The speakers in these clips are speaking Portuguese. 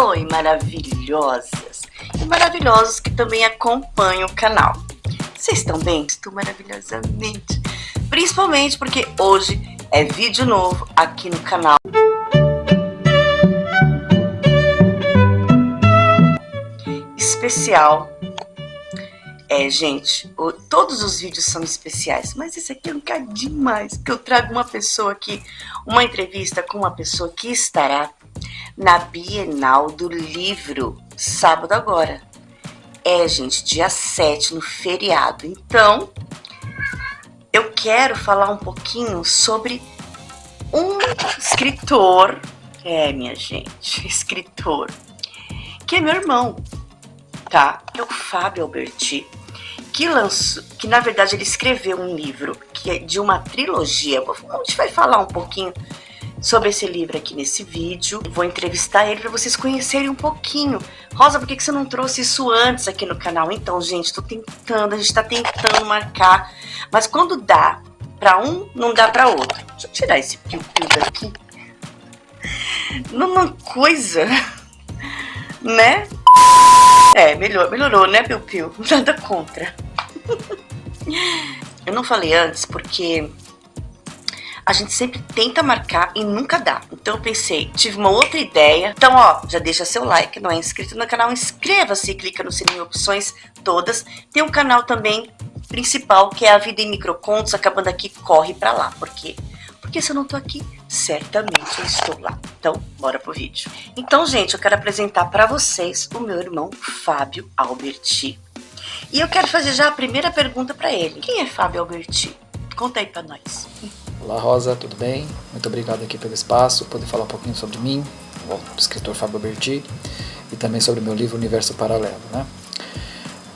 Oi, maravilhosas e maravilhosos que também acompanham o canal. Vocês estão bem? Estou maravilhosamente. Principalmente porque hoje é vídeo novo aqui no canal. Especial. Gente, todos os vídeos são especiais, mas esse aqui é um bocadinho mais, porque eu trago uma pessoa aqui, uma entrevista com uma pessoa que estará na Bienal do Livro, sábado agora. Gente, dia 7, no feriado. Então, eu quero falar um pouquinho sobre um escritor, minha gente, escritor, que é meu irmão, tá? Que é o Fábio Alberti, que na verdade ele escreveu um livro que é de uma trilogia. A gente vai falar um pouquinho sobre esse livro aqui nesse vídeo. Vou entrevistar ele para vocês conhecerem um pouquinho. Rosa, por que você não trouxe isso antes aqui no canal? Então, gente, a gente tá tentando marcar, mas quando dá para um, não dá para outro. Deixa eu tirar esse piu-piu daqui. Numa coisa, né? Melhorou, né, piu-piu? Nada contra. Eu não falei antes porque a gente sempre tenta marcar e nunca dá. Então eu pensei, tive uma outra ideia. Então, já deixa seu like, não é inscrito no canal, inscreva-se e clica no sininho, opções todas. Tem um canal também principal, que é A Vida em Microcontos, acabando aqui, corre pra lá. Por quê? Porque se eu não tô aqui, certamente eu estou lá. Então, bora pro vídeo. Então, gente, eu quero apresentar pra vocês o meu irmão Fábio Alberti. E eu quero fazer já a primeira pergunta pra ele. Quem é Fábio Alberti? Conta aí pra nós. Olá, Rosa, tudo bem? Muito obrigado aqui pelo espaço, poder falar um pouquinho sobre mim, o escritor Fábio Alberti, e também sobre o meu livro Universo Paralelo, né?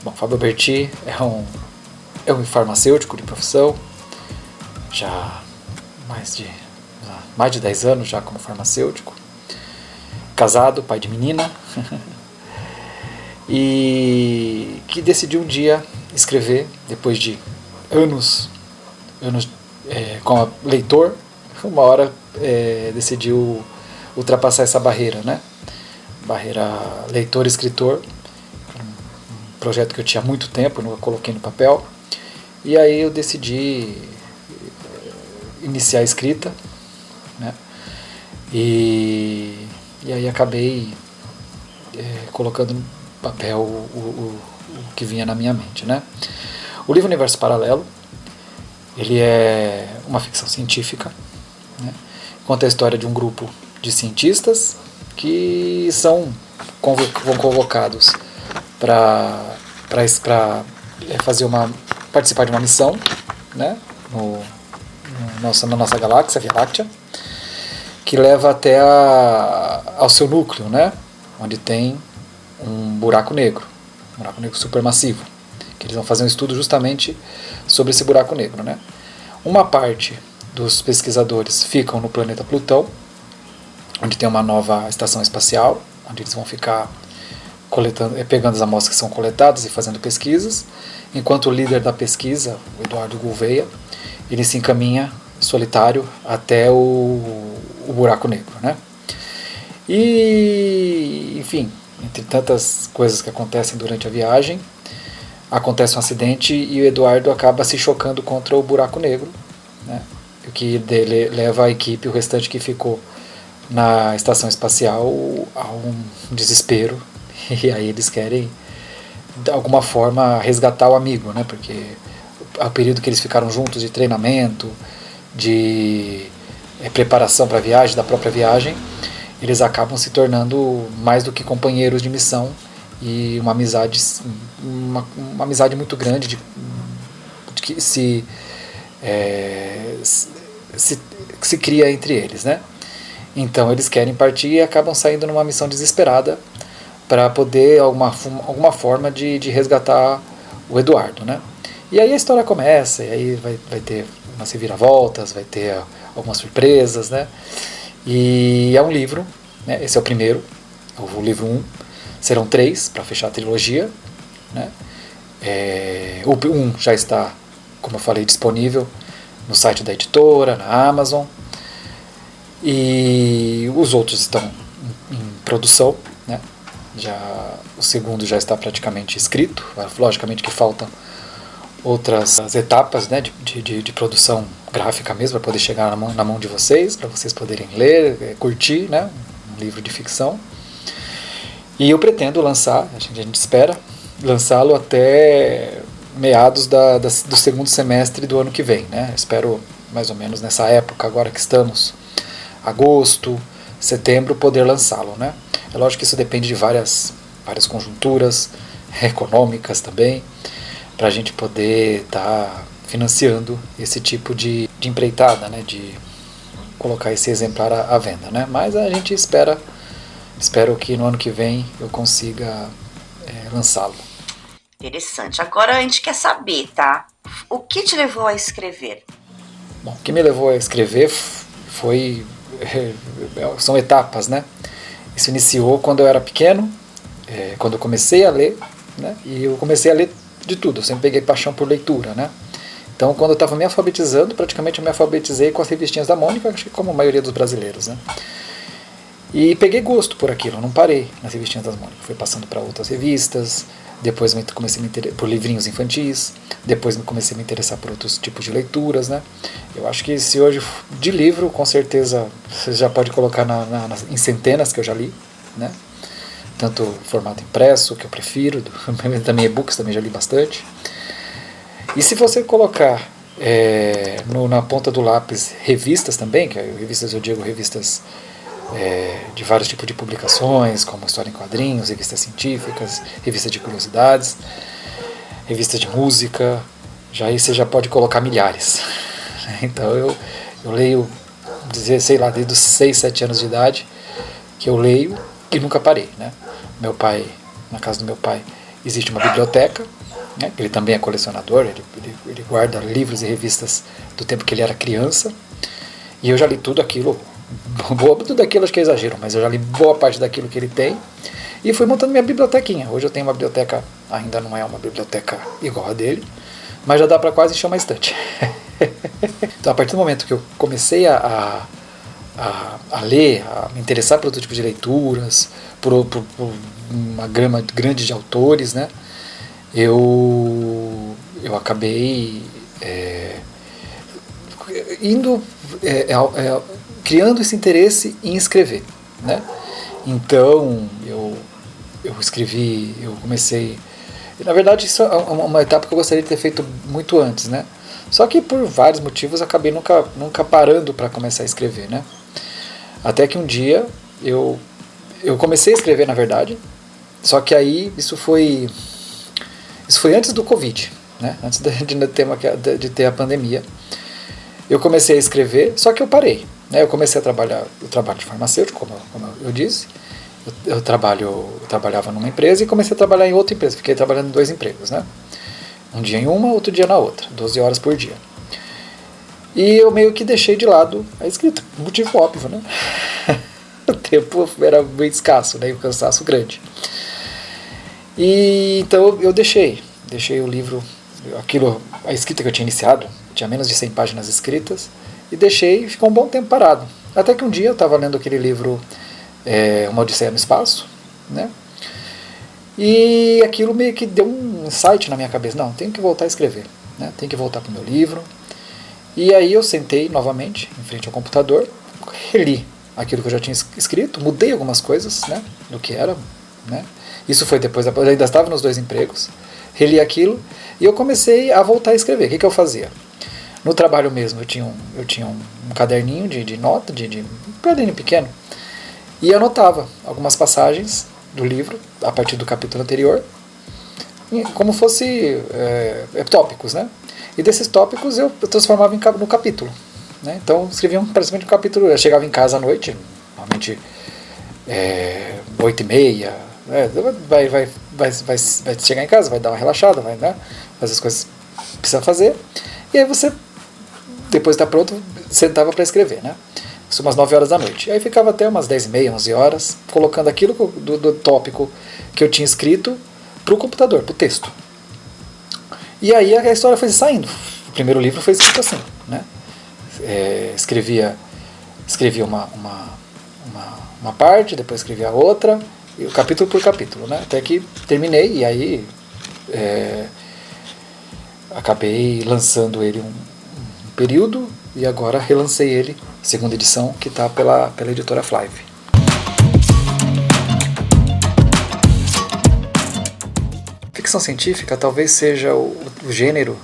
Bom, Fábio Alberti é um farmacêutico de profissão, já mais de 10 anos já como farmacêutico, casado, pai de menina, e que decidiu um dia escrever, depois de anos como leitor, uma hora decidiu ultrapassar essa barreira, né? Barreira leitor-escritor, um projeto que eu tinha há muito tempo, nunca coloquei no papel, e aí eu decidi iniciar a escrita, né? E aí acabei colocando no papel o que vinha na minha mente, né? O livro Universo Paralelo, ele é uma ficção científica, né? Conta a história de um grupo de cientistas que vão convocados para participar de uma missão, né? Na nossa galáxia, Via Láctea, que leva até ao seu núcleo, né? Onde tem um buraco negro supermassivo, que eles vão fazer um estudo justamente sobre esse buraco negro, né? Uma parte dos pesquisadores ficam no planeta Plutão, onde tem uma nova estação espacial, onde eles vão ficar pegando as amostras que são coletadas e fazendo pesquisas, enquanto o líder da pesquisa, o Eduardo Gouveia, ele se encaminha solitário até o buraco negro, né? E, enfim, entre tantas coisas que acontecem durante a viagem, acontece um acidente e o Eduardo acaba se chocando contra o buraco negro, né? O que leva a equipe, o restante que ficou na estação espacial, a um desespero, e aí eles querem de alguma forma resgatar o amigo, né? Porque o período que eles ficaram juntos de treinamento, de preparação para a viagem, da própria viagem, eles acabam se tornando mais do que companheiros de missão, e uma amizade muito grande que se cria entre eles, né? Então eles querem partir e acabam saindo numa missão desesperada para poder alguma forma de resgatar o Eduardo, né? E aí a história começa, e aí vai ter umas reviravoltas, vai ter algumas surpresas, né? E é um livro, né? Esse é o primeiro, o livro 1. Serão 3 para fechar a trilogia, né? O 1 já está, como eu falei, disponível no site da editora, na Amazon, e os outros estão em produção, né? O segundo já está praticamente escrito, logicamente que faltam outras etapas, né, de produção gráfica mesmo, para poder chegar na mão de vocês, para vocês poderem ler, curtir, né, um livro de ficção. E eu pretendo lançar, a gente espera, lançá-lo até meados do segundo semestre do ano que vem, né? Espero mais ou menos nessa época, agora que estamos, agosto, setembro, poder lançá-lo, né? É lógico que isso depende de várias conjunturas econômicas também, para a gente poder estar financiando esse tipo de empreitada, né? De colocar esse exemplar à venda, né? Mas a gente espero que no ano que vem eu consiga lançá-lo. Interessante. Agora a gente quer saber, tá? O que te levou a escrever? Bom, o que me levou a escrever são etapas, né? Isso iniciou quando eu era pequeno, quando eu comecei a ler, né? E eu comecei a ler de tudo, eu sempre peguei paixão por leitura, né? Então, quando eu estava me alfabetizando, praticamente eu me alfabetizei com as revistinhas da Mônica, acho que como a maioria dos brasileiros, né? E peguei gosto por aquilo, não parei nas revistinhas das Mônica, fui passando para outras revistas, depois comecei a me interessar por livrinhos infantis, depois comecei a me interessar por outros tipos de leituras, né? Eu acho que se hoje de livro, com certeza você já pode colocar em centenas que eu já li, né? Tanto formato impresso, que eu prefiro, também e-books também já li bastante. E se você colocar na ponta do lápis revistas também, que revistas eu digo revistas de vários tipos de publicações, como História em Quadrinhos, revistas científicas, revistas de curiosidades, revistas de música, aí você já pode colocar milhares. Então eu leio, sei lá, desde os 6, 7 anos de idade, que eu leio e nunca parei, né? Na casa do meu pai existe uma biblioteca, né? Ele também é colecionador, ele guarda livros e revistas do tempo que ele era criança, e eu já li tudo aquilo. Tudo aquilo acho que é exagero, mas eu já li boa parte daquilo que ele tem e fui montando minha bibliotequinha. Hoje eu tenho uma biblioteca, ainda não é uma biblioteca igual a dele, mas já dá para quase encher uma estante. Então, a partir do momento que eu comecei a ler, a me interessar por outro tipo de leituras, por uma gama grande de autores, né, eu acabei criando esse interesse em escrever, né? Então eu escrevi, eu comecei. Na verdade, isso é uma etapa que eu gostaria de ter feito muito antes, né? Só que por vários motivos acabei nunca parando para começar a escrever, né? Até que um dia eu comecei a escrever, na verdade. Só que aí isso foi antes do Covid, né? Antes de ter a pandemia. Eu comecei a escrever, só que eu parei. Eu comecei a trabalhar, eu trabalho de farmacêutico, como eu disse. Eu trabalhava numa empresa e comecei a trabalhar em outra empresa. Fiquei trabalhando em 2 empregos, né? Um dia em uma, outro dia na outra, 12 horas por dia. E eu meio que deixei de lado a escrita, motivo óbvio, né? O tempo era bem escasso, né? E o cansaço grande. E então eu deixei o livro, a escrita que eu tinha iniciado, tinha menos de 100 páginas escritas, e deixei e ficou um bom tempo parado. Até que um dia eu estava lendo aquele livro Uma Odisseia no Espaço, né? E aquilo meio que deu um insight na minha cabeça. Não, tenho que voltar a escrever, né? Tenho que voltar para o meu livro. E aí eu sentei novamente em frente ao computador, reli aquilo que eu já tinha escrito, mudei algumas coisas, né, do que era, né? Isso foi depois, eu ainda estava nos 2 empregos, reli aquilo e eu comecei a voltar a escrever. O que eu fazia? No trabalho mesmo, eu tinha um caderninho de nota, um caderninho pequeno, e anotava algumas passagens do livro, a partir do capítulo anterior, como fosse tópicos, né? E desses tópicos eu transformava no capítulo, né? Então escrevia praticamente um capítulo. Eu chegava em casa à noite, normalmente 8h30, vai chegar em casa, vai dar uma relaxada, vai, né, fazer as coisas que precisa fazer, e aí você, depois de estar pronto, sentava para escrever, né? Isso umas 9 horas da noite. Aí ficava até umas 10h30, 11 horas, colocando aquilo do tópico que eu tinha escrito para o computador, para o texto. E aí a história foi saindo. O primeiro livro foi escrito assim, né? Escrevia uma parte, depois escrevia outra, e capítulo por capítulo, né? Até que terminei e aí acabei lançando ele um período e agora relancei ele, segunda edição, que está pela editora Flive. Ficção científica talvez seja o gênero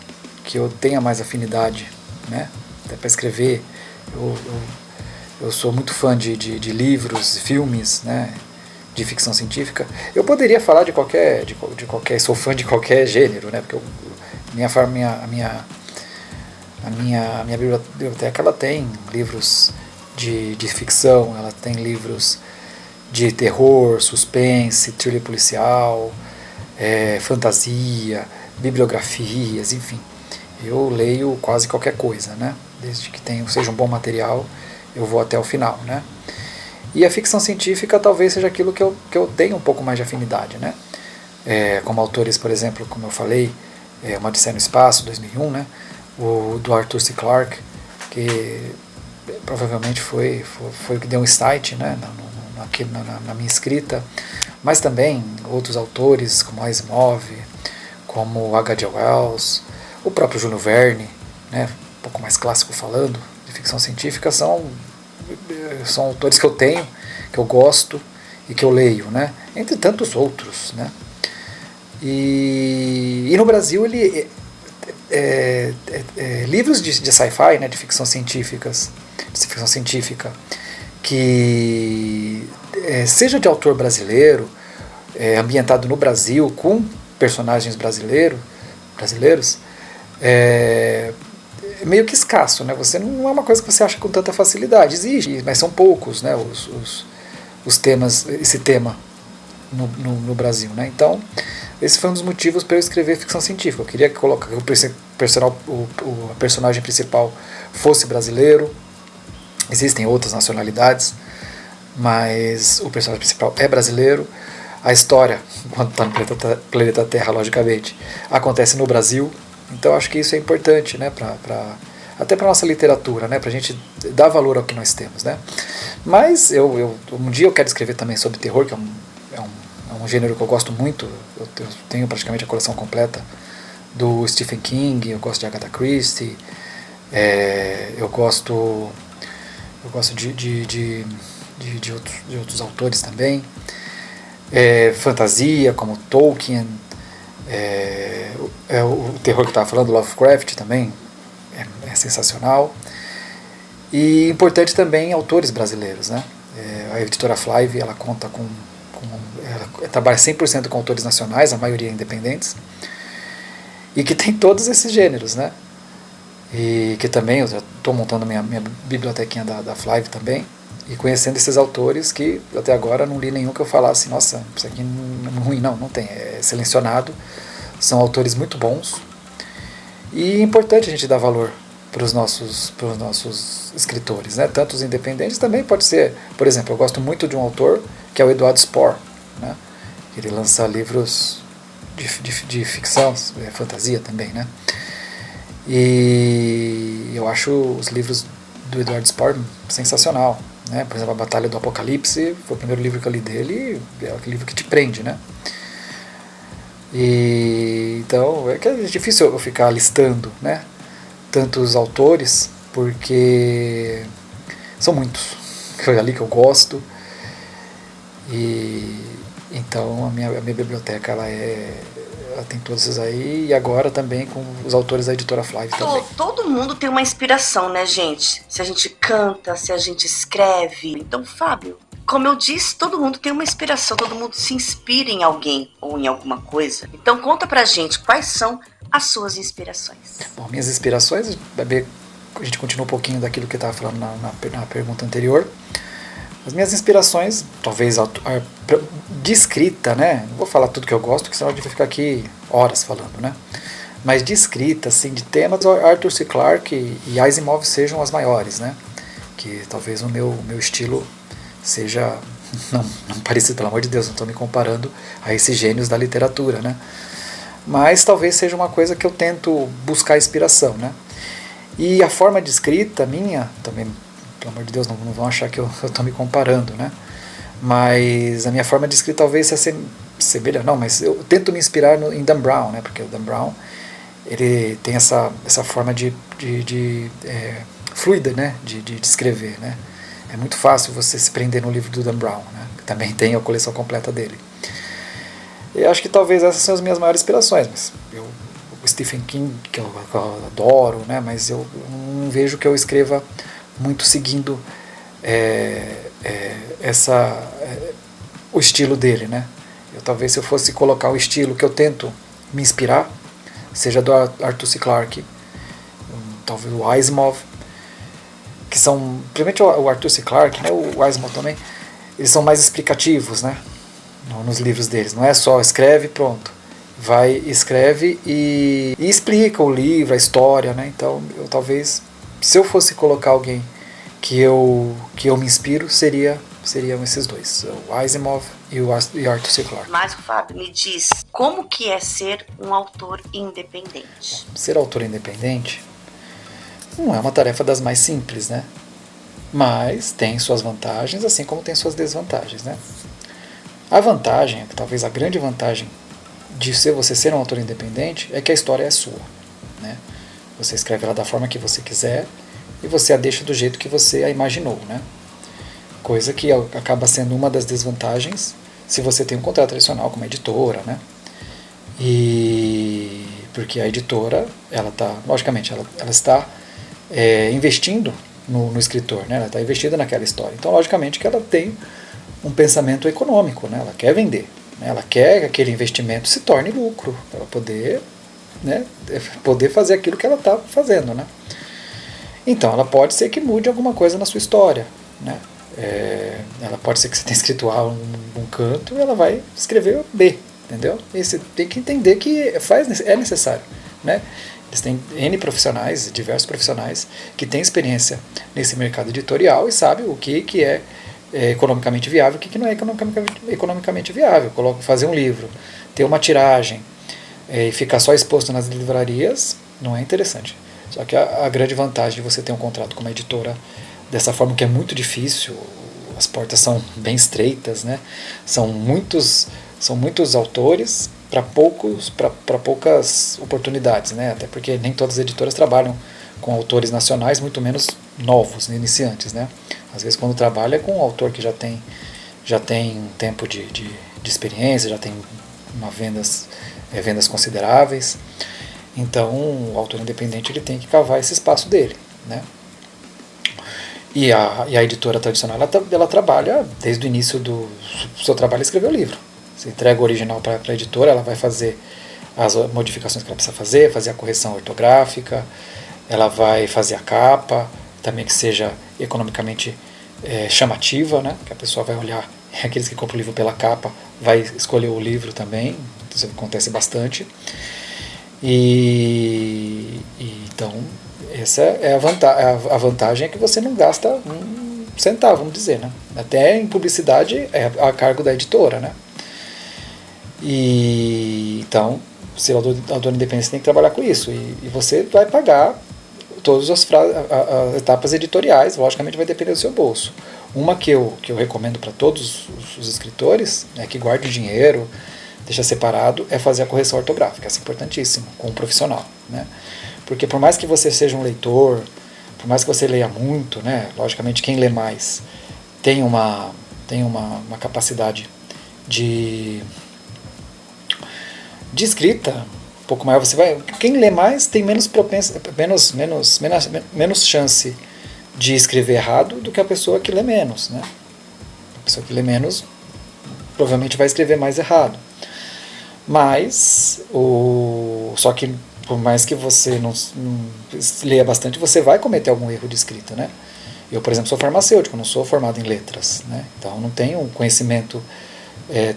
que eu tenha mais afinidade, né? Até para escrever. Eu sou muito fã de livros, filmes, né? De ficção científica. Eu poderia falar de qualquer, sou fã de qualquer gênero, né? Porque a minha biblioteca ela tem livros de ficção, ela tem livros de terror, suspense, thriller policial, fantasia, bibliografias, enfim. Eu leio quase qualquer coisa, né? Desde que seja um bom material, eu vou até o final, né? E a ficção científica talvez seja aquilo que eu tenho um pouco mais de afinidade, né? Como autores, por exemplo, como eu falei, Uma Odisseia no Espaço, 2001, né? O do Arthur C. Clarke, que provavelmente foi o que deu um insight, né? na minha escrita, mas também outros autores como Asimov, como H.G. Wells, o próprio Júlio Verne, né? Um pouco mais clássico falando, de ficção científica, são autores que eu tenho, que eu gosto e que eu leio, né? Entre tantos outros, né? E no Brasil livros de sci-fi, né, de ficção científica, que seja de autor brasileiro, ambientado no Brasil, com personagens brasileiros, é meio que escasso, né? Você não é uma coisa que você acha com tanta facilidade. Existe, mas são poucos, né, os temas, esse tema no Brasil, né? Então, esse foi um dos motivos para eu escrever ficção científica. Eu queria que a personagem principal fosse brasileiro. Existem outras nacionalidades, mas o personagem principal é brasileiro. A história, quando está no planeta Terra, logicamente, acontece no Brasil. Então acho que isso é importante, né, até para a nossa literatura, né, para a gente dar valor ao que nós temos, né. Mas um dia eu quero escrever também sobre terror, que é um gênero que eu gosto muito. Eu tenho praticamente a coleção completa do Stephen King, eu gosto de Agatha Christie, eu gosto de outros autores também, fantasia como Tolkien, o terror que eu estava falando, Lovecraft também é sensacional. E importante também autores brasileiros, né? A editora Flive, ela conta ela trabalha 100% com autores nacionais, a maioria independentes, e que tem todos esses gêneros, né? E que também eu já estou montando minha bibliotequinha da Flive também, e conhecendo esses autores que até agora não li nenhum que eu falasse, nossa, isso aqui não é ruim, não tem, é selecionado, são autores muito bons, e é importante a gente dar valor para os nossos escritores, né? Tanto os independentes, também pode ser, por exemplo, eu gosto muito de um autor que é o Eduardo Spohr, né? Ele lança livros de ficção, fantasia também, né? E eu acho os livros do Eduardo Spohr sensacional, né? Por exemplo, A Batalha do Apocalipse foi o primeiro livro que eu li dele, é aquele livro que te prende, né? E então é difícil eu ficar listando, né, tantos autores, porque são muitos que eu já li, que eu gosto. E então a minha biblioteca ela tem todos esses aí, e agora também com os autores da editora Flive também. Todo mundo tem uma inspiração, né, gente? Se a gente canta, se a gente escreve. Então, Fábio, como eu disse, todo mundo tem uma inspiração, todo mundo se inspira em alguém ou em alguma coisa. Então conta pra gente quais são as suas inspirações. Bom, minhas inspirações, a gente continua um pouquinho daquilo que eu estava falando na pergunta anterior. As minhas inspirações, talvez de escrita, né? Não vou falar tudo que eu gosto, porque senão a gente vai ficar aqui horas falando, né? Mas de escrita, assim, de temas, Arthur C. Clarke e Asimov sejam as maiores, né? Que talvez o meu estilo seja não parecido, pelo amor de Deus, não estou me comparando a esses gênios da literatura, né? Mas talvez seja uma coisa que eu tento buscar inspiração, né? E a forma de escrita minha, também, pelo amor de Deus, não vão achar que eu estou me comparando, né? mas a minha forma de escrita talvez se assemelha, não, mas eu tento me inspirar em Dan Brown, né, porque o Dan Brown ele tem essa forma fluida, né, de escrever, né. É muito fácil você se prender no livro do Dan Brown, né, que também tem a coleção completa dele. Eu acho que talvez essas são as minhas maiores inspirações, mas o Stephen King, que eu adoro, né, mas eu não vejo que eu escreva muito seguindo o estilo dele, né. Talvez se eu fosse colocar o estilo que eu tento me inspirar, seja do Arthur C. Clarke, talvez o Asimov, que são, principalmente o Arthur C. Clarke, né, o Asimov também, eles são mais explicativos, né, nos livros deles. Não é só escreve pronto. Vai, escreve e explica o livro, a história, né? Então, eu talvez, se eu fosse colocar alguém que eu me inspiro, seriam esses dois, o Asimov e o Arthur C. Clarke. Mas, Fábio, me diz, como que é ser um autor independente? Ser autor independente não é uma tarefa das mais simples, né? Mas tem suas vantagens, assim como tem suas desvantagens, né? A vantagem, talvez a grande vantagem de você ser um autor independente é que a história é sua, né? Você escreve ela da forma que você quiser e você a deixa do jeito que você a imaginou, né? Coisa que acaba sendo uma das desvantagens se você tem um contrato tradicional com uma editora, né? E porque a editora, logicamente, ela está investindo no escritor, né? Ela está investida naquela história. Então, logicamente, que ela tem um pensamento econômico, né? Ela quer vender, né? Ela quer que aquele investimento se torne lucro, para ela poder, né, poder fazer aquilo que ela está fazendo, né? Então, ela pode ser que mude alguma coisa na sua história, né? Ela pode ser que você tenha escrito A um canto e ela vai escrever B, entendeu? E você tem que entender que é necessário, né? Eles têm N profissionais, diversos profissionais, que têm experiência nesse mercado editorial e sabem o que é economicamente viável, o que não é economicamente viável. Fazer um livro, ter uma tiragem e ficar só exposto nas livrarias não é interessante. Só que a grande vantagem de você ter um contrato com uma editora dessa forma, que é muito difícil, as portas são bem estreitas, né? São muitos autores para poucas oportunidades, né? Até porque nem todas as editoras trabalham com autores nacionais, muito menos novos, iniciantes, né? Às vezes quando trabalha com um autor que já tem um tempo de experiência, já tem vendas consideráveis. Então o autor independente ele tem que cavar esse espaço dele, né? E a editora tradicional ela trabalha desde o início do seu trabalho, escrever o livro. Você entrega o original para a editora, ela vai fazer as modificações que ela precisa fazer a correção ortográfica, ela vai fazer a capa, também que seja economicamente chamativa, né? Que a pessoa vai olhar, aqueles que compram o livro pela capa, vai escolher o livro também, isso acontece bastante. Então, essa é a vantagem, é que você não gasta um centavo, vamos dizer, né? Até em publicidade é a cargo da editora, né? Então, ser autor independente tem que trabalhar com isso, e você vai pagar todas as etapas editoriais, logicamente vai depender do seu bolso. Uma que eu recomendo para todos os escritores, que guarde o dinheiro, deixa separado, é fazer a correção ortográfica. Isso é importantíssimo, com um profissional, né? Porque por mais que você seja um leitor, por mais que você leia muito, né, logicamente quem lê mais tem uma capacidade de escrita um pouco maior. Quem lê mais tem menos chance de escrever errado do que a pessoa que lê menos, né? A pessoa que lê menos provavelmente vai escrever mais errado. Só que por mais que você não leia bastante, você vai cometer algum erro de escrita, né? Eu, por exemplo, sou farmacêutico, não sou formado em letras, né? Então não tenho um conhecimento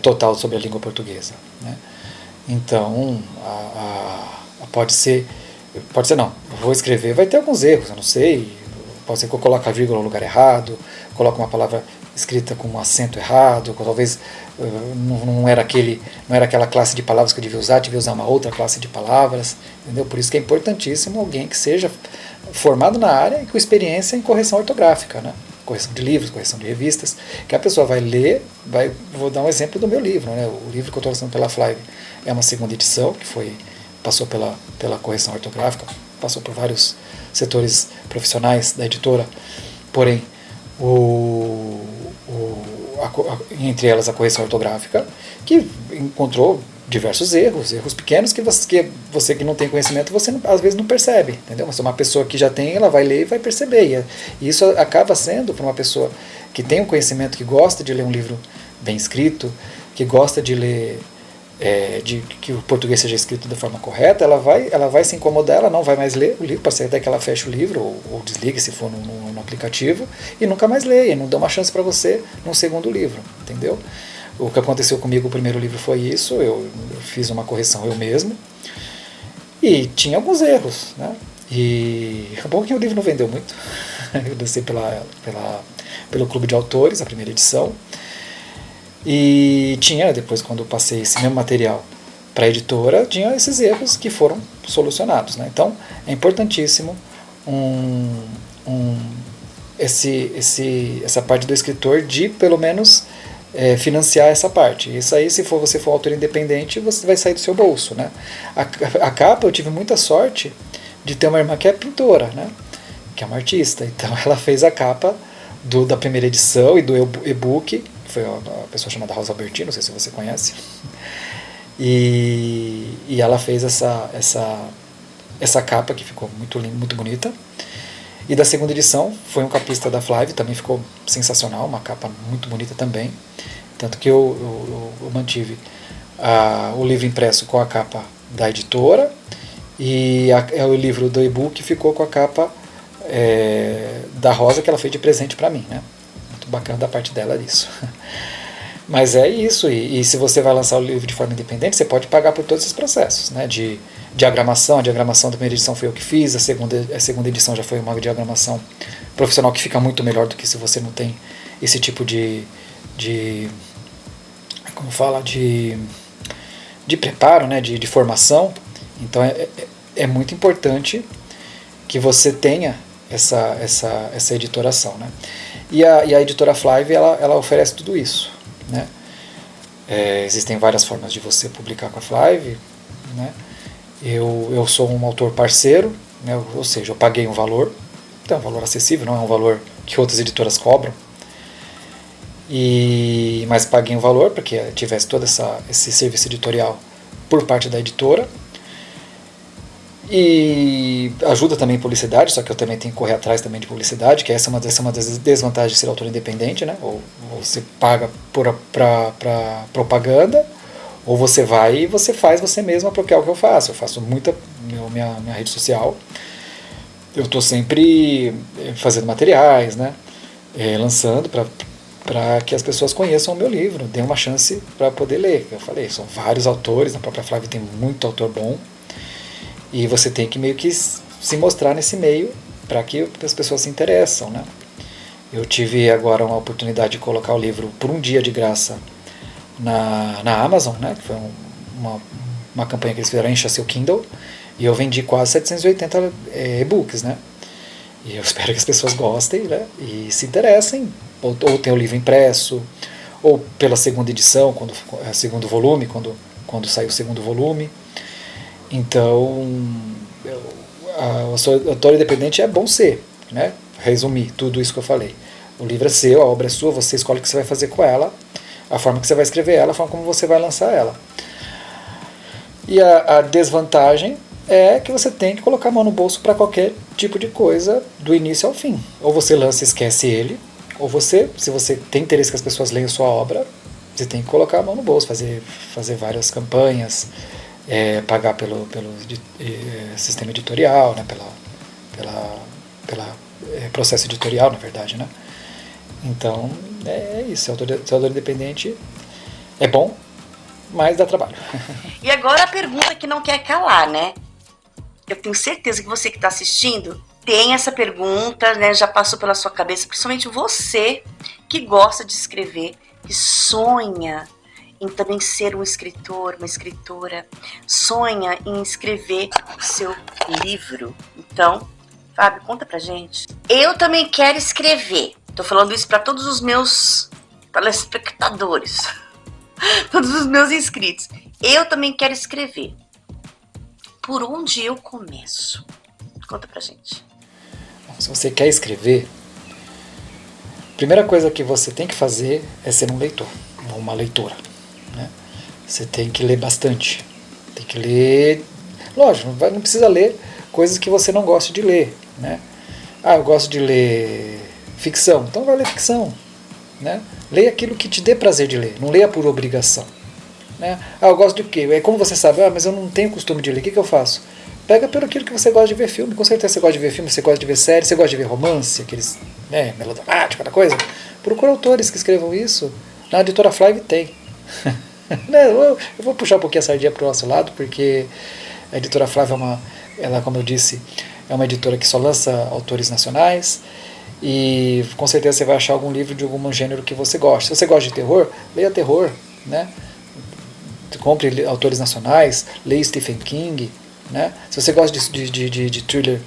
total sobre a língua portuguesa, né? Então pode ser não, eu vou escrever, vai ter alguns erros, eu não sei, pode ser que eu coloque a vírgula no lugar errado, coloque uma palavra escrita com um acento errado, talvez não era aquela classe de palavras que eu devia usar uma outra classe de palavras, entendeu? Por isso que é importantíssimo alguém que seja formado na área e com experiência em correção ortográfica, né? correção de livros, correção de revistas, que a pessoa vai ler, vou dar um exemplo do meu livro, né? O livro que eu estou lançando pela Flive é uma segunda edição, que passou pela correção ortográfica, passou por vários setores profissionais da editora, porém, entre elas a correção ortográfica, que encontrou diversos erros pequenos que você que não tem conhecimento, você às vezes não percebe, entendeu? Mas uma pessoa que já tem, ela vai ler e vai perceber. E isso acaba sendo, para uma pessoa que tem um conhecimento, que gosta de ler um livro bem escrito, que gosta de ler, de que o português seja escrito da forma correta, ela vai se incomodar, ela não vai mais ler o livro, pode ser até que ela feche o livro, ou desligue se for no aplicativo, e nunca mais leia, e não dá uma chance para você num segundo livro, entendeu? O que aconteceu comigo, o primeiro livro foi isso, eu fiz uma correção eu mesmo, e tinha alguns erros, né? E é bom que o livro não vendeu muito, eu lancei pelo Clube de Autores, a primeira edição, e tinha, depois quando eu passei esse mesmo material para a editora, tinha esses erros que foram solucionados, né? Então, é importantíssimo essa parte do escritor de, pelo menos, financiar essa parte. Isso aí, se você for um autor independente, você vai sair do seu bolso, né? A capa, eu tive muita sorte de ter uma irmã que é pintora, né? Que é uma artista. Então ela fez a capa da primeira edição e do e-book. Foi uma pessoa chamada Rosa Albertino, não sei se você conhece. E ela fez essa capa que ficou muito linda, muito bonita. E da segunda edição foi um capista da Flive, também ficou sensacional, uma capa muito bonita também. Tanto que eu mantive o livro impresso com a capa da editora, e o livro do e-book ficou com a capa da Rosa, que ela fez de presente para mim, né? Muito bacana da parte dela isso. Mas é isso, e se você vai lançar o livro de forma independente, você pode pagar por todos esses processos, né? De diagramação, a diagramação da primeira edição foi eu que fiz, a segunda edição já foi uma diagramação profissional que fica muito melhor do que se você não tem esse tipo de como fala, de preparo, né? de formação. Então é muito importante que você tenha essa editoração, né? E a editora Flive, ela oferece tudo isso, né? Existem várias formas de você publicar com a Flive, né? Eu sou um autor parceiro, né? Ou seja, eu paguei um valor, então é um valor acessível, não é um valor que outras editoras cobram, mas paguei um valor para que tivesse todo esse serviço editorial por parte da editora. E ajuda também em publicidade, só que eu também tenho que correr atrás também de publicidade, que essa é uma das desvantagens de ser autor independente, né? Ou você paga para propaganda, ou você vai e você faz você mesmo, porque é o que eu faço. Eu faço minha rede social, eu estou sempre fazendo materiais, né? Lançando para que as pessoas conheçam o meu livro, dêem uma chance para poder ler. Eu falei, são vários autores, na própria Flávia tem muito autor bom, e você tem que meio que se mostrar nesse meio para que as pessoas se interessam, né? Eu tive agora uma oportunidade de colocar o livro por um dia de graça na Amazon, né? Que foi uma campanha que eles fizeram, Encha Seu Kindle, e eu vendi quase 780 e-books, né? E eu espero que as pessoas gostem, né? E se interessem, ou tenham o livro impresso, ou pela segunda edição, segundo volume, quando sair o segundo volume. Então, o autor independente é bom ser, né? Resumir tudo isso que eu falei. O livro é seu, a obra é sua, você escolhe o que você vai fazer com ela, a forma que você vai escrever ela, a forma como você vai lançar ela. E a desvantagem é que você tem que colocar a mão no bolso para qualquer tipo de coisa, do início ao fim. Ou você lança e esquece ele, ou se você tem interesse que as pessoas leiam sua obra, você tem que colocar a mão no bolso, fazer várias campanhas, pagar pelo sistema editorial, né, pela processo editorial, na verdade, né? Então, é isso. Ser autor independente é bom, mas dá trabalho. E agora a pergunta que não quer calar, né? Eu tenho certeza que você que está assistindo tem essa pergunta, né? Já passou pela sua cabeça, principalmente você que gosta de escrever, que sonha em também ser um escritor, uma escritora, sonha em escrever o seu livro. Então, Fábio, conta pra gente. Eu também quero escrever, Tô falando isso para todos os meus telespectadores, todos os meus inscritos. Eu também quero escrever. Por onde eu começo? Conta pra gente. Se você quer escrever, a primeira coisa que você tem que fazer é ser um leitor, ou uma leitora, né? Você tem que ler bastante. Tem que ler... Lógico, não precisa ler coisas que você não goste de ler, né? Ah, eu gosto de ler ficção. Então vai ler ficção, né? Leia aquilo que te dê prazer de ler. Não leia por obrigação, né? Ah, eu gosto de quê? É como você sabe, mas eu não tenho costume de ler. O que eu faço? Pega pelo aquilo que você gosta de ver filme. Com certeza você gosta de ver filme, você gosta de ver série, você gosta de ver romance, aqueles, né, melodramático, aquela coisa. Procura autores que escrevam isso. Na editora Flive tem. Eu vou puxar um pouquinho a sardinha para o nosso lado, porque a editora Flive ela, como eu disse, é uma editora que só lança autores nacionais, e com certeza você vai achar algum livro de algum gênero que você gosta. Se você gosta de terror, leia terror, né? Compre autores nacionais, leia Stephen King, né? Se você gosta de thriller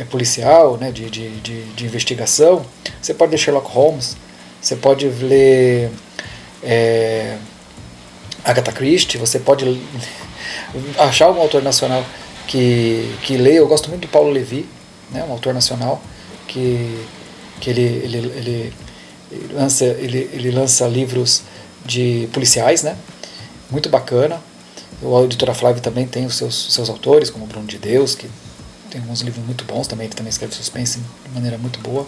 policial, né? de investigação, você pode ler Sherlock Holmes, você pode ler Agatha Christie, você pode achar algum autor nacional que leia. Eu gosto muito do Paulo Levi, né? Um autor nacional que ele lança livros de policiais, né? Muito bacana. A editora Flávia também tem os seus autores, como o Bruno de Deus, que tem alguns livros muito bons também. Ele também escreve suspense de maneira muito boa.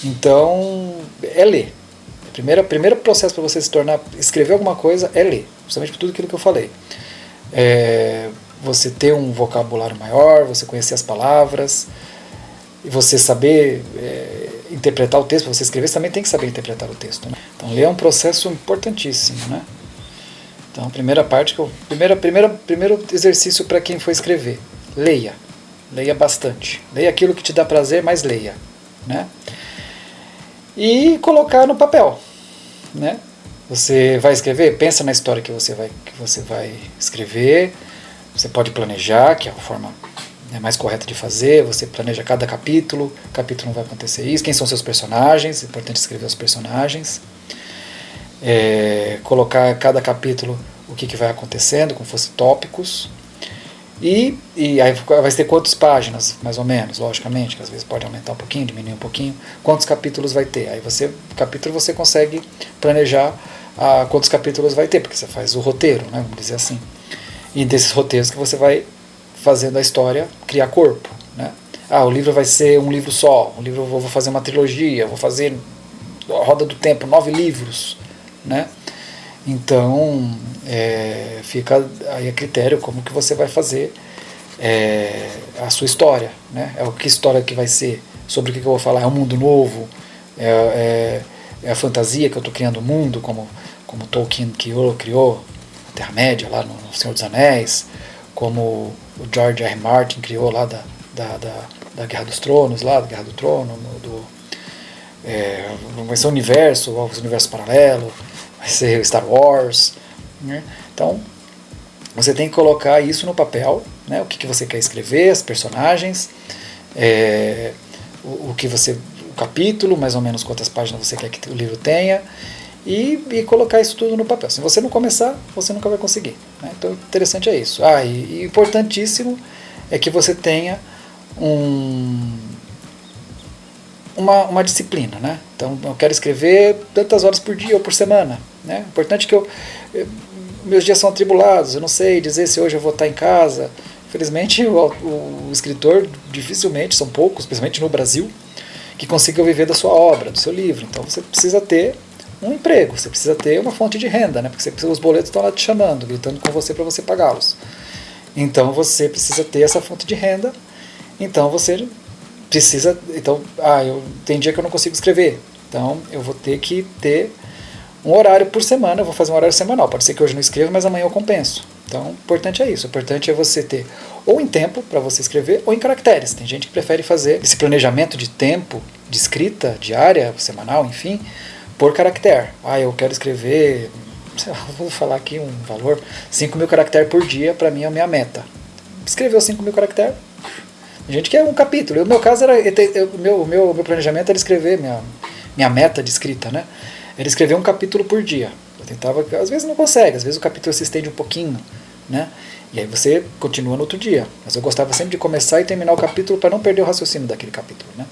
Então, é ler. O primeiro processo para você se tornar, escrever alguma coisa é ler, justamente por tudo aquilo que eu falei. Você ter um vocabulário maior, você conhecer as palavras, e você saber interpretar o texto. Para você escrever, você também tem que saber interpretar o texto, né? Então, ler é um processo importantíssimo, né? Então, a primeira parte, primeiro exercício para quem for escrever: leia. Leia bastante. Leia aquilo que te dá prazer, mas leia, né? E colocar no papel, né? Você vai escrever, pensa na história que você vai escrever. Você pode planejar, que é a forma mais correta de fazer. Você planeja cada capítulo. Capítulo não vai acontecer isso. Quem são seus personagens? É importante escrever os personagens. Colocar cada capítulo o que vai acontecendo, como fosse tópicos. E aí vai ter quantas páginas, mais ou menos, logicamente, que às vezes pode aumentar um pouquinho, diminuir um pouquinho. Quantos capítulos vai ter? Aí capítulo você consegue planejar quantos capítulos vai ter, porque você faz o roteiro, né, vamos dizer assim. E desses roteiros que você vai fazendo a história criar corpo, né? O livro vai ser um livro só, eu vou fazer uma trilogia, vou fazer a Roda do Tempo, 9 livros, né? Então, fica aí a critério como que você vai fazer a sua história, né? Que história que vai ser, sobre o que eu vou falar. É um mundo novo, é a fantasia que eu estou criando o mundo, como Tolkien criou a Terra-média lá no Senhor dos Anéis, como o George R. R. Martin criou lá da Guerra dos Tronos, lá da Guerra do Trono, vai ser o universo paralelo, vai ser Star Wars, né? Então, você tem que colocar isso no papel, né? O que você quer escrever, os personagens, o capítulo, mais ou menos quantas páginas você quer que o livro tenha, e colocar isso tudo no papel. Se você não começar, você nunca vai conseguir, né? Então, interessante é isso. E importantíssimo é que você tenha uma disciplina, né? Então, eu quero escrever tantas horas por dia ou por semana, né? Importante que meus dias são atribulados, eu não sei dizer se hoje eu vou estar em casa. Infelizmente, o escritor, dificilmente, são poucos, principalmente no Brasil, que consigam viver da sua obra, do seu livro. Então, você precisa ter um emprego, você precisa ter uma fonte de renda, né? Porque os boletos estão lá te chamando, gritando com você para você pagá-los. Então, você precisa ter essa fonte de renda. Então, você precisa... tem dia que eu não consigo escrever. Então, eu vou ter que ter um horário por semana. Eu vou fazer um horário semanal. Pode ser que hoje eu não escreva, mas amanhã eu compenso. Então, o importante é isso. O importante é você ter ou em tempo para você escrever, ou em caracteres. Tem gente que prefere fazer esse planejamento de tempo, de escrita diária, semanal, enfim, por caractere. Eu quero escrever, vou falar aqui um valor, 5.000 caracteres por dia, para mim é a minha meta. Escreveu 5.000 caracteres, a gente quer um capítulo. O meu caso era, meu planejamento era escrever minha meta de escrita, né? Era escrever um capítulo por dia. Eu tentava, às vezes não consegue, às vezes o capítulo se estende um pouquinho, né? E aí você continua no outro dia. Mas eu gostava sempre de começar e terminar o capítulo para não perder o raciocínio daquele capítulo, né?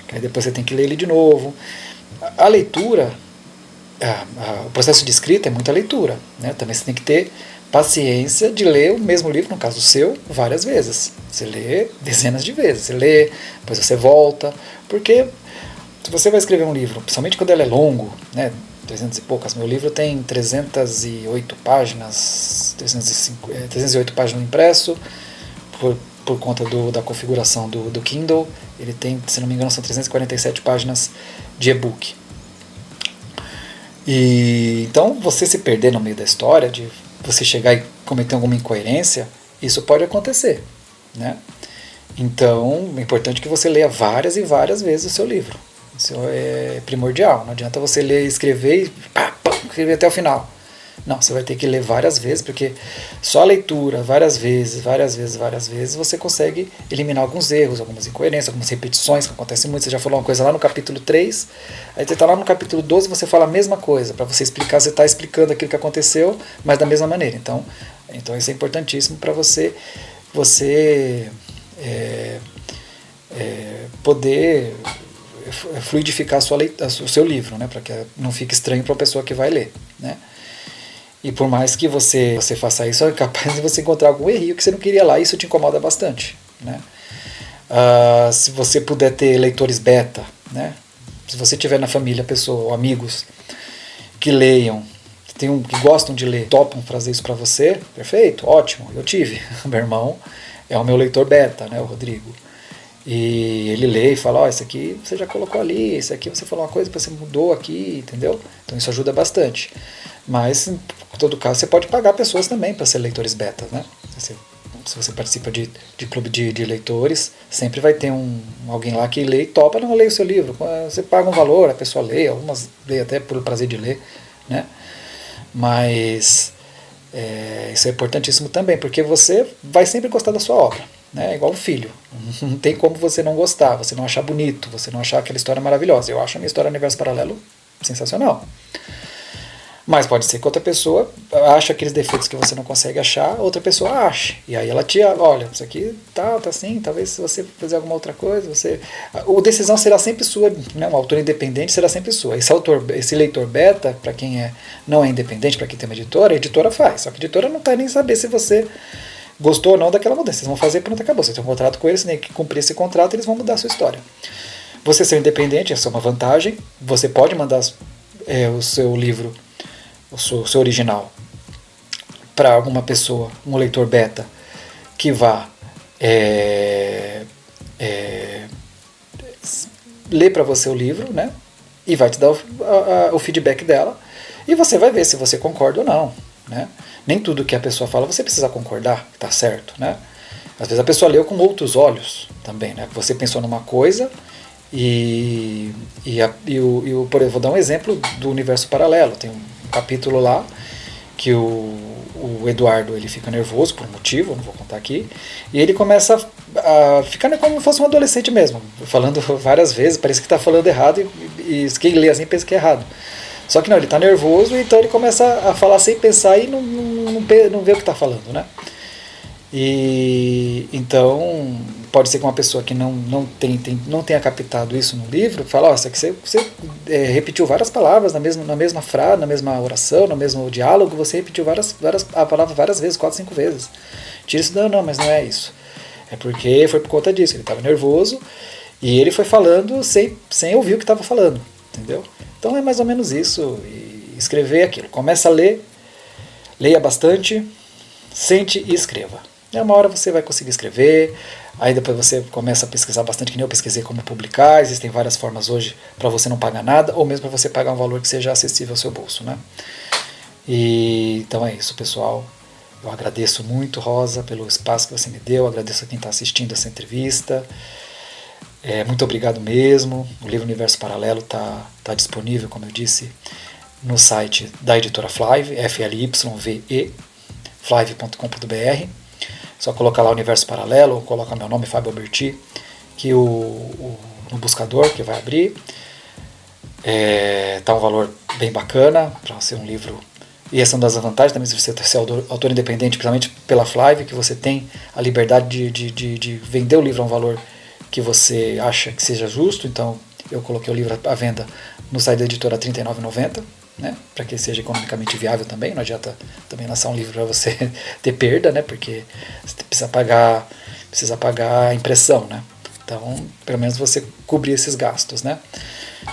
Que aí depois você tem que ler ele de novo. A leitura, o processo de escrita é muita leitura, né? Também você tem que ter paciência de ler o mesmo livro, no caso seu, várias vezes. Você lê dezenas de vezes. Você lê, depois você volta. Porque se você vai escrever um livro, principalmente quando ele é longo, né, 300 e poucas, meu livro tem 308 páginas, 308 páginas no impresso, por conta da configuração do Kindle. Ele tem, se não me engano, são 347 páginas de e-book. E então você se perder no meio da história, de você chegar e cometer alguma incoerência, isso pode acontecer, né? Então é importante que você leia várias e várias vezes o seu livro. Isso é primordial. Não adianta você ler, escrever e escrever até o final. Não, você vai ter que ler várias vezes, porque só a leitura, várias vezes, você consegue eliminar alguns erros, algumas incoerências, algumas repetições, que acontecem muito. Você já falou uma coisa lá no capítulo 3, aí você está lá no capítulo 12 e você fala a mesma coisa. Para você explicar, você está explicando aquilo que aconteceu, mas da mesma maneira. Então isso é importantíssimo para você poder fluidificar o seu livro, né, para que não fique estranho para a pessoa que vai ler, né? E por mais que você faça isso, é capaz de você encontrar algum erro que você não queria lá, e isso te incomoda bastante, né? Se você puder ter leitores beta, né? Se você tiver na família pessoas ou amigos que leiam, que gostam de ler, topam fazer isso para você, perfeito, ótimo, eu tive. Meu irmão é o meu leitor beta, né, o Rodrigo. E ele lê e fala, isso aqui você já colocou ali, isso aqui você falou uma coisa, você mudou aqui, entendeu? Então isso ajuda bastante. Mas, em todo caso, você pode pagar pessoas também para ser leitores beta, né? Se você participa de clube de leitores, sempre vai ter alguém lá que lê e topa, não lê o seu livro. Você paga um valor, a pessoa lê, algumas lê até por prazer de ler, né? Mas isso é importantíssimo também, porque você vai sempre gostar da sua obra, né? É igual um filho. Não tem como você não gostar, você não achar bonito, você não achar aquela história maravilhosa. Eu acho a minha história Universo Paralelo sensacional. Mas pode ser que outra pessoa ache aqueles defeitos que você não consegue achar, outra pessoa ache. E aí ela olha, isso aqui tá assim, talvez se você fizer alguma outra coisa, a decisão será sempre sua, né? Uma autora independente será sempre sua. Esse leitor beta, para quem não é independente, para quem tem uma editora, a editora faz. Só que a editora não está nem saber se você gostou ou não daquela mudança. Vocês vão fazer e pronto, acabou. Você tem um contrato com eles, você tem que cumprir esse contrato, eles vão mudar a sua história. Você ser independente, essa é uma vantagem. Você pode mandar o seu livro, o seu original, para alguma pessoa, um leitor beta, que vá ler para você o livro, né? E vai te dar o feedback dela, e você vai ver se você concorda ou não, né? Nem tudo que a pessoa fala você precisa concordar, tá certo, né? Às vezes a pessoa leu com outros olhos também, né? Você pensou numa coisa por exemplo, vou dar um exemplo do Universo Paralelo. Tem um capítulo lá que o Eduardo ele fica nervoso por um motivo, não vou contar aqui, e ele começa a ficar como se fosse um adolescente mesmo, falando várias vezes, parece que está falando errado, e quem lê assim pensa que é errado. Só que não, ele está nervoso, então ele começa a falar sem pensar e não vê o que está falando, né? E então pode ser que uma pessoa que não tenha captado isso no livro fala, isso aqui você repetiu várias palavras na mesma frase, na mesma oração, no mesmo diálogo, você repetiu a palavra várias vezes, 4, 5 vezes. Tira isso, não, mas não é isso. É porque foi por conta disso, ele estava nervoso e ele foi falando sem ouvir o que estava falando, entendeu? Então é mais ou menos isso, e escrever aquilo. Começa a ler, leia bastante, sente e escreva. E uma hora você vai conseguir escrever, aí depois você começa a pesquisar bastante, que nem eu pesquisei como publicar, existem várias formas hoje para você não pagar nada, ou mesmo para você pagar um valor que seja acessível ao seu bolso, né? E então é isso, pessoal. Eu agradeço muito, Rosa, pelo espaço que você me deu, agradeço a quem está assistindo essa entrevista. Muito obrigado mesmo. O livro Universo Paralelo está disponível, como eu disse, no site da editora Flyve, FLYVE, flyve.com.br. Só colocar lá Universo Paralelo, ou coloca meu nome, Fábio Alberti, que no buscador que vai abrir. Tá um valor bem bacana para ser um livro. E essa é uma das vantagens também, se você ser autor independente, principalmente pela Flive, que você tem a liberdade de vender o livro a um valor que você acha que seja justo. Então eu coloquei o livro à venda no site da editora R$ 39,90, né, para que seja economicamente viável também. Não adianta também lançar um livro para você ter perda, né, porque você precisa pagar a impressão, né. Então, pelo menos você cobrir esses gastos, né.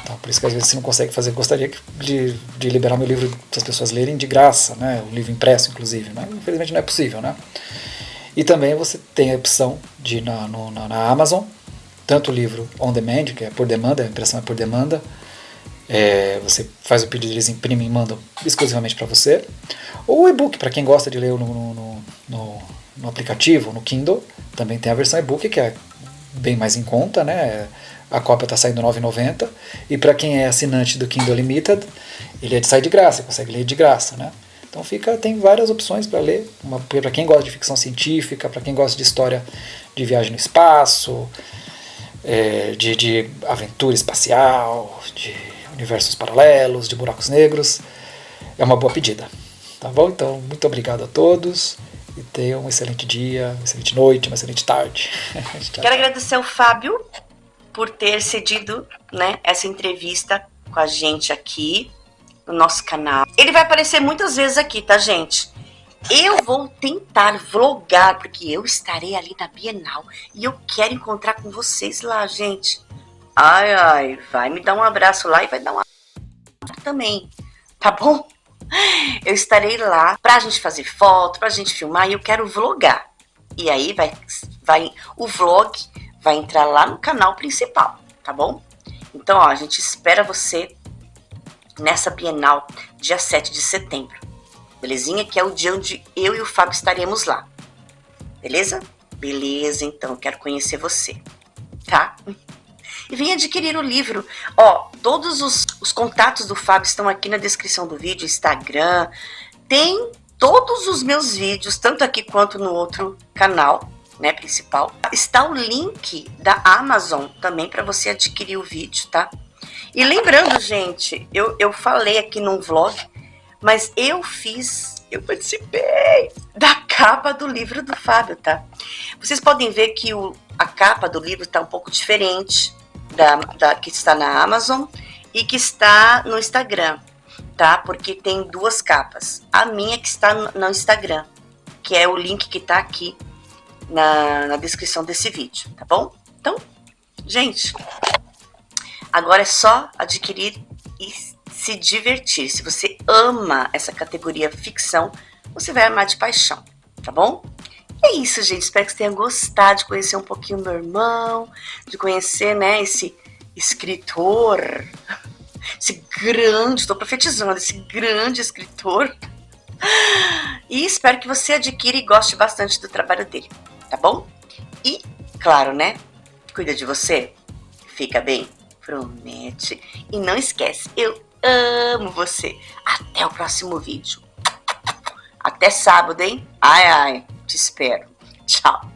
Então, por isso que às vezes você não consegue fazer. Gostaria de liberar meu livro para as pessoas lerem de graça, né, um livro impresso, inclusive, mas infelizmente não é possível, né. E também você tem a opção de ir na Amazon, tanto o livro on demand, que é por demanda, a impressão é por demanda, você faz o pedido, eles imprimem e mandam exclusivamente para você, ou o e-book, para quem gosta de ler no aplicativo, no Kindle, também tem a versão e-book, que é bem mais em conta, né? A cópia está saindo R$ 9,90, e para quem é assinante do Kindle Limited, ele sai de graça, você consegue ler de graça, né? Então tem várias opções para ler, para quem gosta de ficção científica, para quem gosta de história de viagem no espaço, de aventura espacial, de universos paralelos, de buracos negros. É uma boa pedida, tá bom? Então, muito obrigado a todos e tenham um excelente dia, uma excelente noite, uma excelente tarde. Quero agradecer ao Fábio por ter cedido, né, essa entrevista com a gente aqui no nosso canal. Ele vai aparecer muitas vezes aqui, tá, gente? Eu vou tentar vlogar, porque eu estarei ali na Bienal e eu quero encontrar com vocês lá, gente. Ai, vai me dar um abraço lá e vai dar um abraço também, tá bom? Eu estarei lá pra gente fazer foto, pra gente filmar, e eu quero vlogar. E aí o vlog vai entrar lá no canal principal, tá bom? Então, ó, a gente espera você nessa Bienal, dia 7 de setembro. Belezinha? Que é o dia onde eu e o Fábio estaremos lá. Beleza? Beleza, então, eu quero conhecer você, tá? E vem adquirir o livro. Ó, todos os contatos do Fábio estão aqui na descrição do vídeo, Instagram. Tem todos os meus vídeos, tanto aqui quanto no outro canal, né, principal. Está o link da Amazon também para você adquirir o vídeo, tá? E lembrando, gente, eu falei aqui num vlog, mas eu participei da capa do livro do Fábio, tá? Vocês podem ver que a capa do livro está um pouco diferente da que está na Amazon e que está no Instagram, tá? Porque tem duas capas. A minha que está no Instagram, que é o link que está aqui na descrição desse vídeo, tá bom? Então, gente, agora é só adquirir e se divertir. Se você ama essa categoria ficção, você vai amar de paixão, tá bom? É isso, gente. Espero que você tenha gostado de conhecer um pouquinho meu irmão, de conhecer, né, esse escritor, estou profetizando, esse grande escritor. E espero que você adquira e goste bastante do trabalho dele, tá bom? E, claro, né, cuida de você, fica bem, promete. E não esquece, eu amo você. Até o próximo vídeo. Até sábado, hein? Ai, te espero. Tchau.